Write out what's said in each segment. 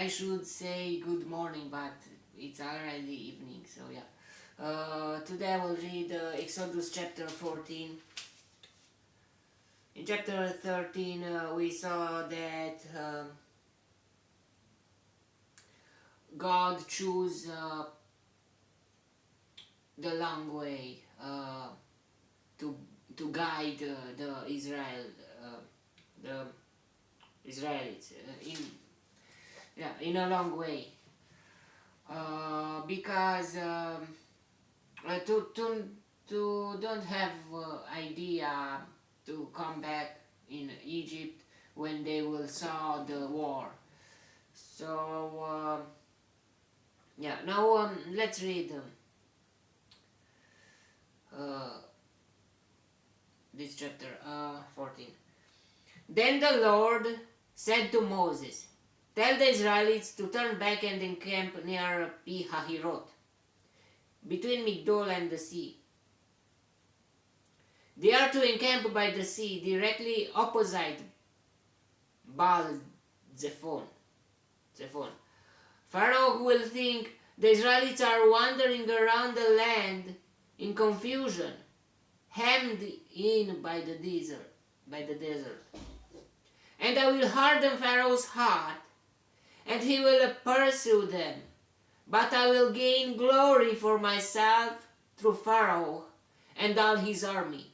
I should say good morning, but it's already evening, so yeah. Today I will read Exodus chapter 14. In chapter 13, we saw that God chose the long way to guide the Israelites in a long way, because to don't have idea to come back in Egypt when they will saw the war. So now let's read uh, this chapter 14. Then the Lord said to Moses, "Tell the Israelites to turn back and encamp near Pi-Hahiroth, between Migdol and the sea. They are to encamp by the sea, directly opposite Baal Zephon. Pharaoh will think the Israelites are wandering around the land in confusion, hemmed in by the desert. And I will harden Pharaoh's heart, and he will pursue them. But I will gain glory for myself through Pharaoh and all his army.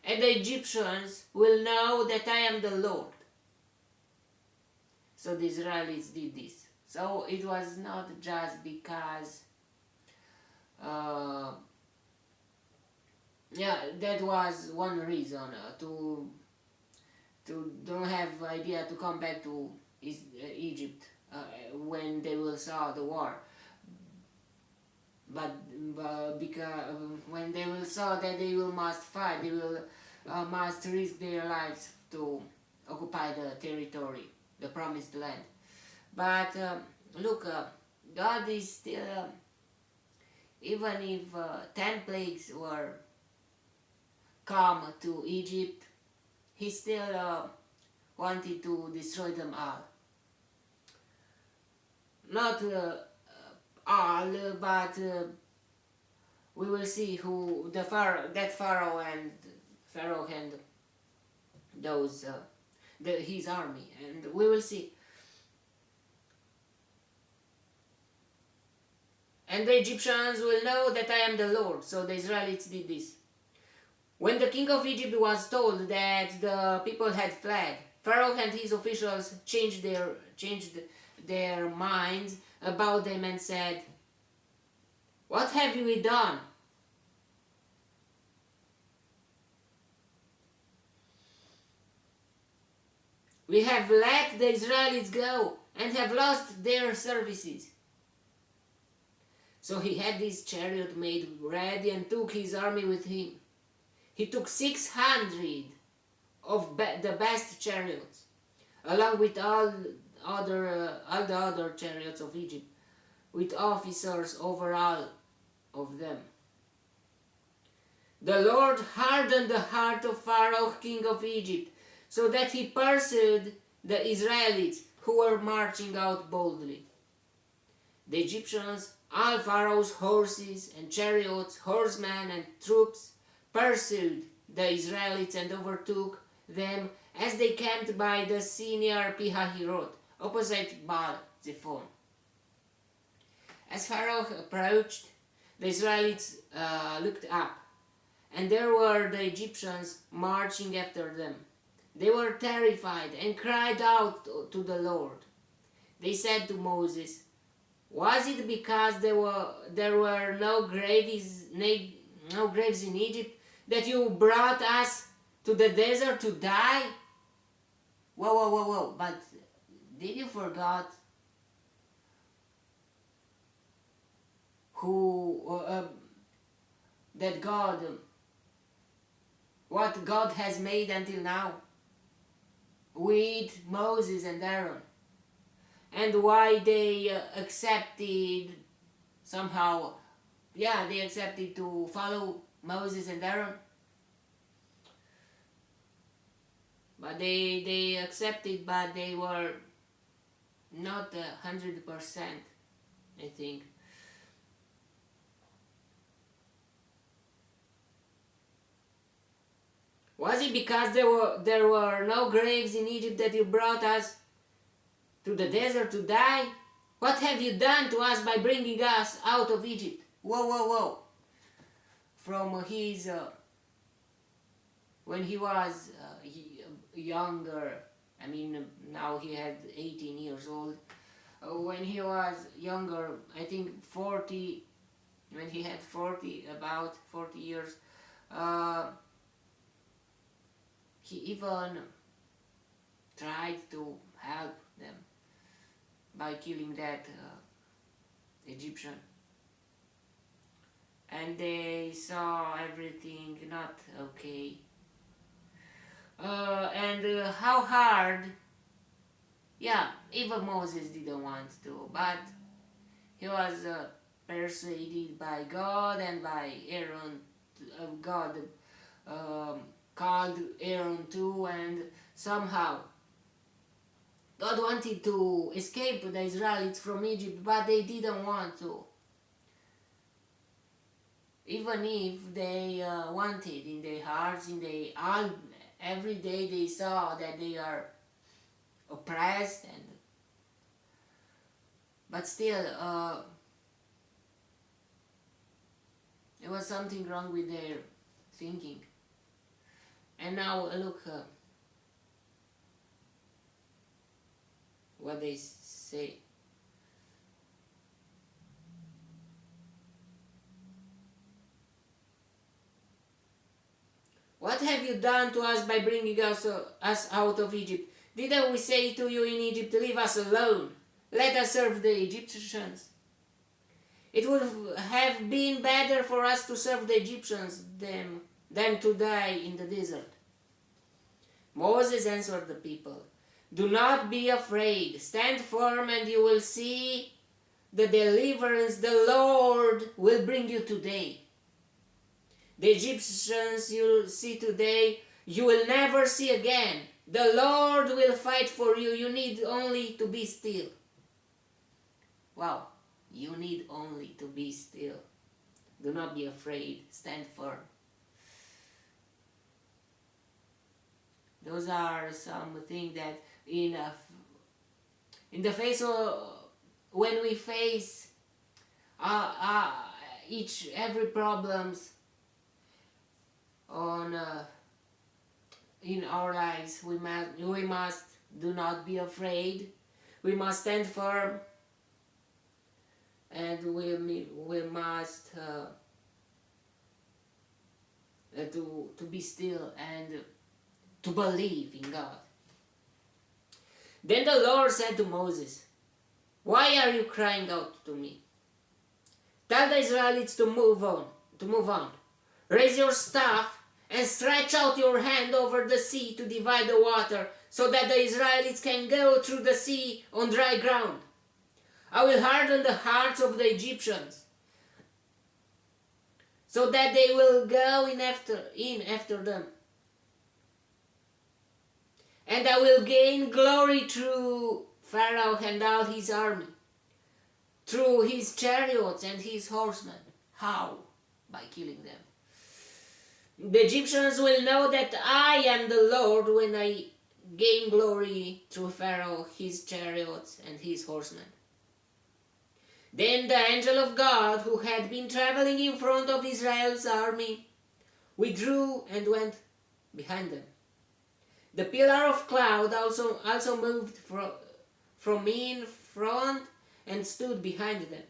And the Egyptians will know that I am the Lord." So the Israelites did this. So it was not just because that was one reason to don't have idea to come back to Egypt when they will saw the war, but because when they will saw that they will must fight, they will must risk their lives to occupy the territory, the promised land. But look, God is still, even if 10 plagues were come to Egypt, he still wanted to destroy them all. Not all, but we will see who Pharaoh and those his army, and we will see. And the Egyptians will know that I am the Lord. So the Israelites did this. When the king of Egypt was told that the people had fled, Pharaoh and his officials changed their minds about them and said, "What have we done? We have let the Israelites go and have lost their services." So he had his chariot made ready and took his army with him. He took 600 of the best chariots, along with all the other chariots of Egypt, with officers over all of them. The Lord hardened the heart of Pharaoh, king of Egypt, so that he pursued the Israelites who were marching out boldly. The Egyptians, all Pharaoh's horses and chariots, horsemen and troops, pursued the Israelites and overtook them as they camped by the sea near Pi-Hahiroth, opposite Baal Zephon. As Pharaoh approached, the Israelites looked up, and there were the Egyptians marching after them. They were terrified and cried out to the Lord. They said to Moses, "Was it because there were no graves in Egypt that you brought us to the desert to die?" Whoa. But did you forget what God has made until now with Moses and Aaron, and why they accepted somehow, they accepted to follow Moses and Aaron? But they accepted, but they were not 100%, I think. Was it because there were no graves in Egypt that you brought us to the desert to die? What have you done to us by bringing us out of Egypt? Whoa, whoa, whoa. From his, when he was younger, I mean now he had 18 years old. When he was younger, I think 40, when he had 40, about 40 years, he even tried to help them by killing that Egyptian. And they saw everything not okay. And how hard, yeah, even Moses didn't want to, but he was persuaded by God and by Aaron. God called Aaron too, and somehow God wanted to escape the Israelites from Egypt, but they didn't want to. Even if they wanted in their hearts, every day they saw that they are oppressed, but still there was something wrong with their thinking. And now look what they say. What have you done to us by bringing us out of Egypt? Didn't we say to you in Egypt, leave us alone, let us serve the Egyptians? It would have been better for us to serve the Egyptians than to die in the desert. Moses answered the people, do not be afraid, stand firm and you will see the deliverance the Lord will bring you today. The Egyptians you see today, you will never see again. The Lord will fight for you. You need only to be still. Wow, you need only to be still. Do not be afraid. Stand firm. Those are some things that in the face of, when we face every problems on in our lives, we must do not be afraid. We must stand firm, and we must to be still and to believe in God. Then the Lord said to Moses, why are you crying out to me? Tell the Israelites to move on. Raise your staff and stretch out your hand over the sea to divide the water, so that the Israelites can go through the sea on dry ground. I will harden the hearts of the Egyptians, so that they will go in after them. And I will gain glory through Pharaoh and all his army, through his chariots and his horsemen. How? By killing them. The Egyptians will know that I am the Lord when I gain glory through Pharaoh, his chariots and his horsemen. Then the angel of God, who had been traveling in front of Israel's army, withdrew and went behind them. The pillar of cloud also moved from in front and stood behind them,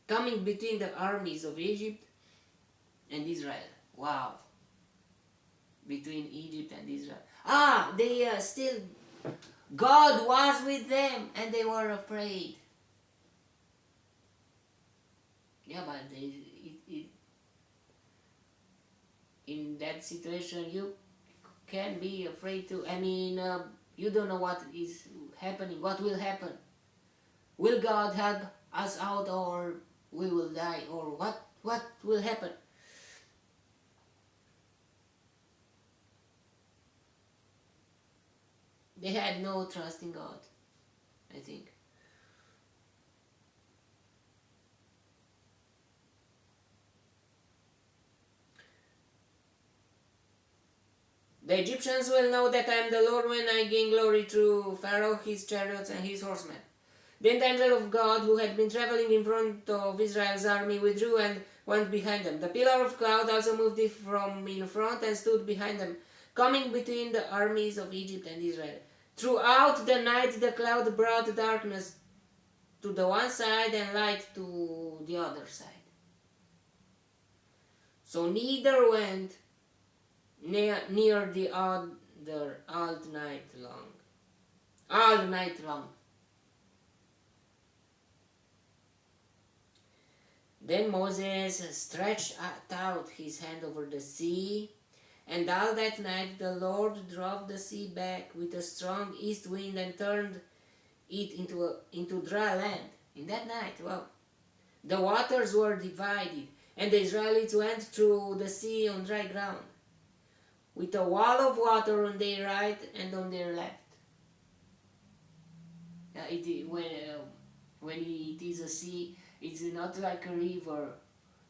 coming between the armies of Egypt and Israel. Wow. Between Egypt and Israel. They still, God was with them and they were afraid. Yeah, but in that situation you can be afraid too. I mean, you don't know what is happening, what will happen. Will God help us out, or we will die, or what will happen? They had no trust in God. I think. The Egyptians will know that I am the Lord when I gain glory through Pharaoh, his chariots, and his horsemen. Then the angel of God, who had been traveling in front of Israel's army, withdrew and went behind them. The pillar of cloud also moved from in front and stood behind them, coming between the armies of Egypt and Israel. Throughout the night the cloud brought darkness to the one side and light to the other side. So neither went near the other all night long. All night long. Then Moses stretched out his hand over the sea, and all that night the Lord drove the sea back with a strong east wind and turned it into dry land. In that night, well, the waters were divided, and the Israelites went through the sea on dry ground, with a wall of water on their right and on their left. When it is a sea, it's not like a river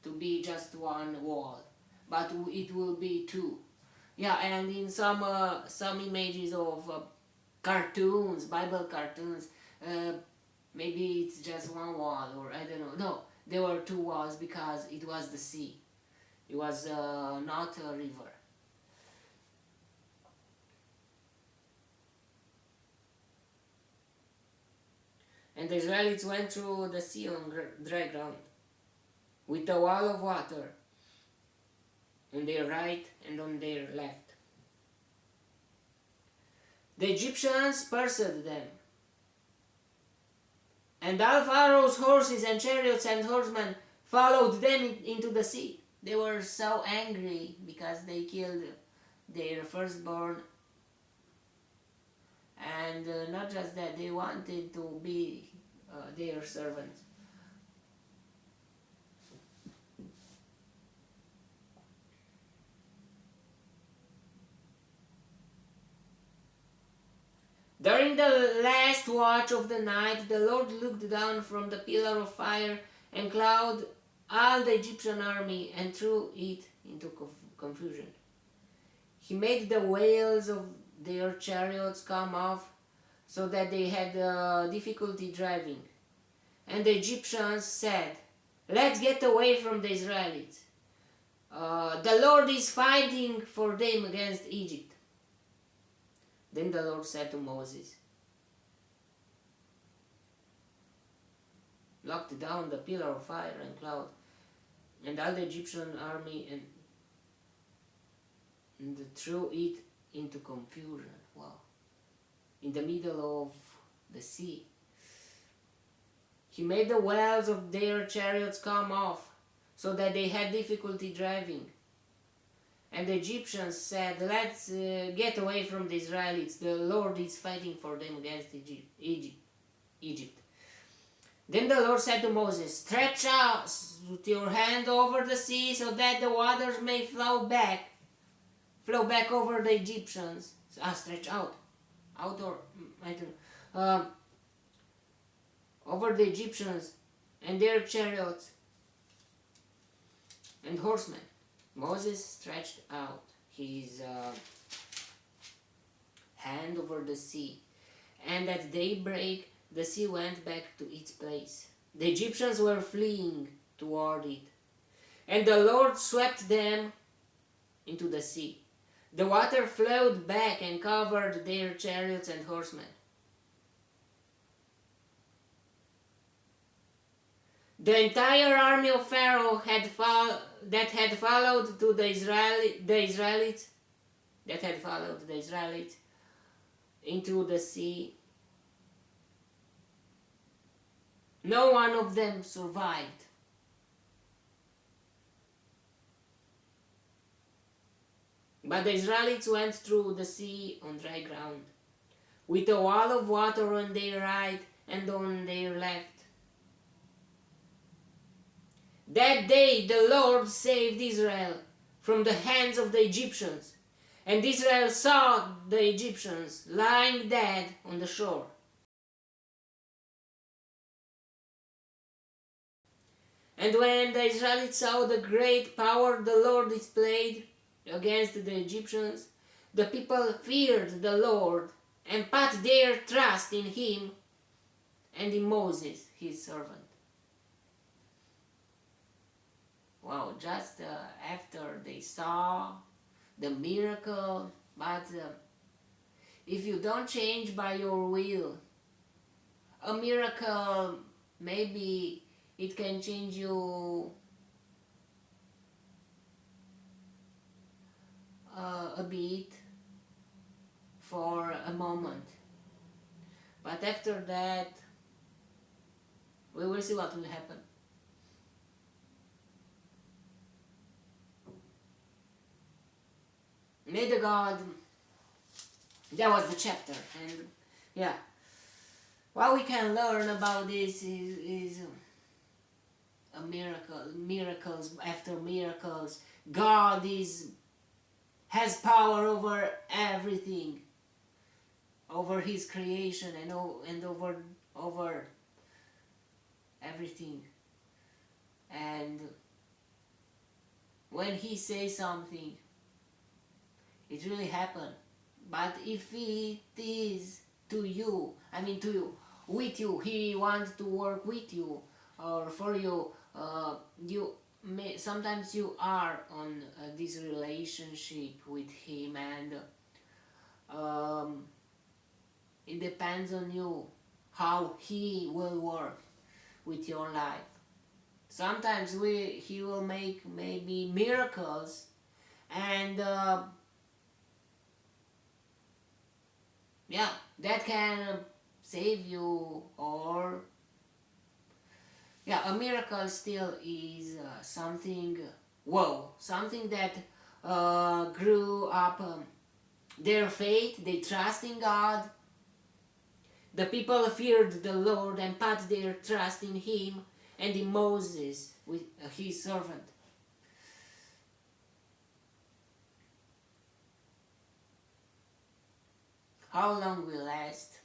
to be just one wall, but it will be two. Yeah, and in some images of cartoons, Bible cartoons, maybe it's just one wall, or I don't know. No, there were two walls because it was the sea. It was not a river. And the Israelites went through the sea on dry ground, with a wall of water on their right and on their left. The Egyptians pursued them, and all Pharaoh's horses and chariots and horsemen followed them into the sea. They were so angry because they killed their firstborn. And not just that, they wanted to be their servants. During the last watch of the night, the Lord looked down from the pillar of fire and cloud all the Egyptian army and threw it into confusion. He made the wheels of their chariots come off so that they had difficulty driving. And the Egyptians said, "Let's get away from the Israelites. The Lord is fighting for them against Egypt." Then the Lord said to Moses, "Locked down the pillar of fire and cloud and all the Egyptian army and threw it into confusion." Wow. In the middle of the sea. He made the wheels of their chariots come off so that they had difficulty driving. And the Egyptians said, "Let's get away from the Israelites. The Lord is fighting for them against Egypt. Then the Lord said to Moses, "Stretch out your hand over the sea so that the waters may flow back over the Egyptians." Stretch out. Or I don't know. Over the Egyptians and their chariots and horsemen. Moses stretched out his hand over the sea, and at daybreak the sea went back to its place. The Egyptians were fleeing toward it, and the Lord swept them into the sea. The water flowed back and covered their chariots and horsemen. The entire army of Pharaoh that had followed the Israelites into the sea, no one of them survived. But the Israelites went through the sea on dry ground, with a wall of water on their right and on their left. That day the Lord saved Israel from the hands of the Egyptians, and Israel saw the Egyptians lying dead on the shore. And when the Israelites saw the great power the Lord displayed against the Egyptians, the people feared the Lord and put their trust in him and in Moses, his servant. Wow, just after they saw the miracle, but if you don't change by your will, a miracle, maybe it can change you a bit for a moment, but after that we will see what will happen. May the God, that was the chapter, and yeah, what we can learn about this is a miracle, miracles after miracles. God has power over everything, over his creation and over everything. And when he says something, it really happened. But if it is to you, with you, he wants to work with you or for you, sometimes you are on this relationship with him, and it depends on you how he will work with your life. Sometimes he will make maybe miracles, and that can save you, or a miracle still is something something that grew up their faith. They trust in God. The people feared the Lord and put their trust in him and in Moses, with his servant. How long will last?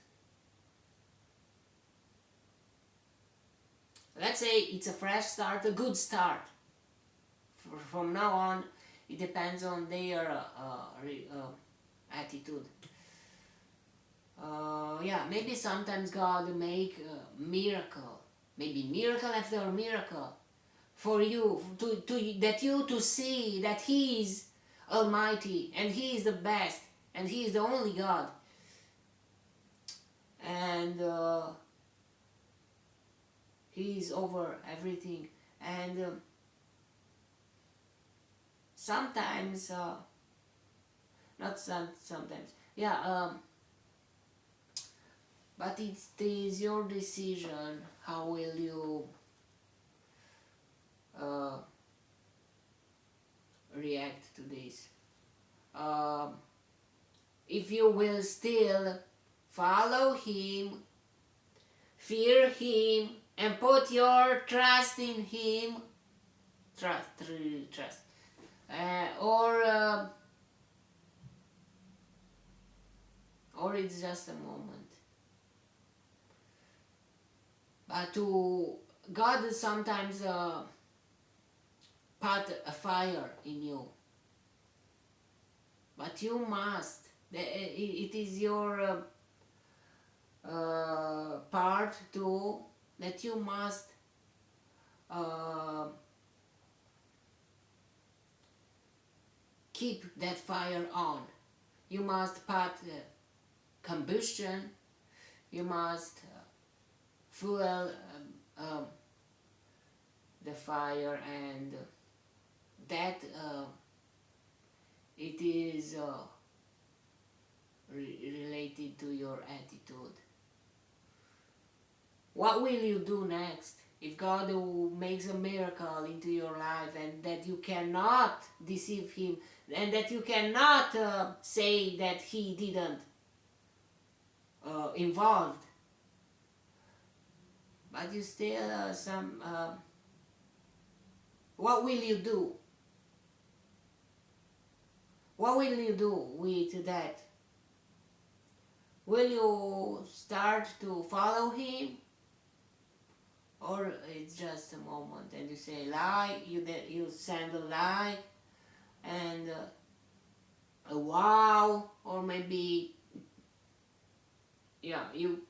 Let's say it's a fresh start, a good start. From now on, it depends on their attitude. Maybe sometimes God make a miracle, maybe miracle after miracle, for you to see that he is Almighty and he is the best and he is the only God. And he is over everything. And sometimes, but it is your decision. How will you react to this? If you will still follow him, fear him, and put your trust in him, trust, or it's just a moment. But to God sometimes put a fire in you, but you must. It is your part too, that you must keep that fire on. You must put combustion. You must fuel the fire, and that it is related to your attitude. What will you do next if God makes a miracle into your life, and that you cannot deceive him, and that you cannot say that he didn't involved, but you still what will you do? What will you do with that? Will you start to follow him, or it's just a moment and you say like, you send a like and a wow, or maybe yeah, you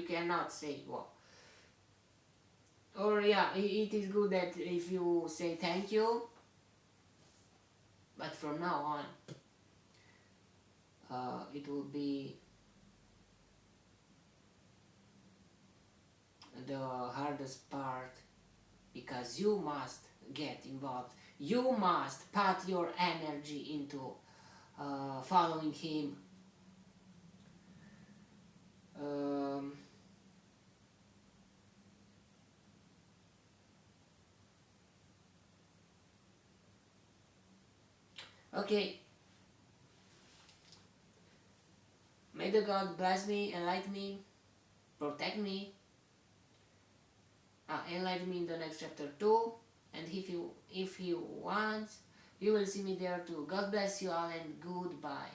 cannot say wow. Or yeah, it is good that if you say thank you, but from now on it will be the hardest part, because you must get involved. You must put your energy into following him. Um, okay, may the God bless me, enlighten me, protect me, enlighten me in the next chapter too. And if you want, you will see me there too. God bless you all and goodbye.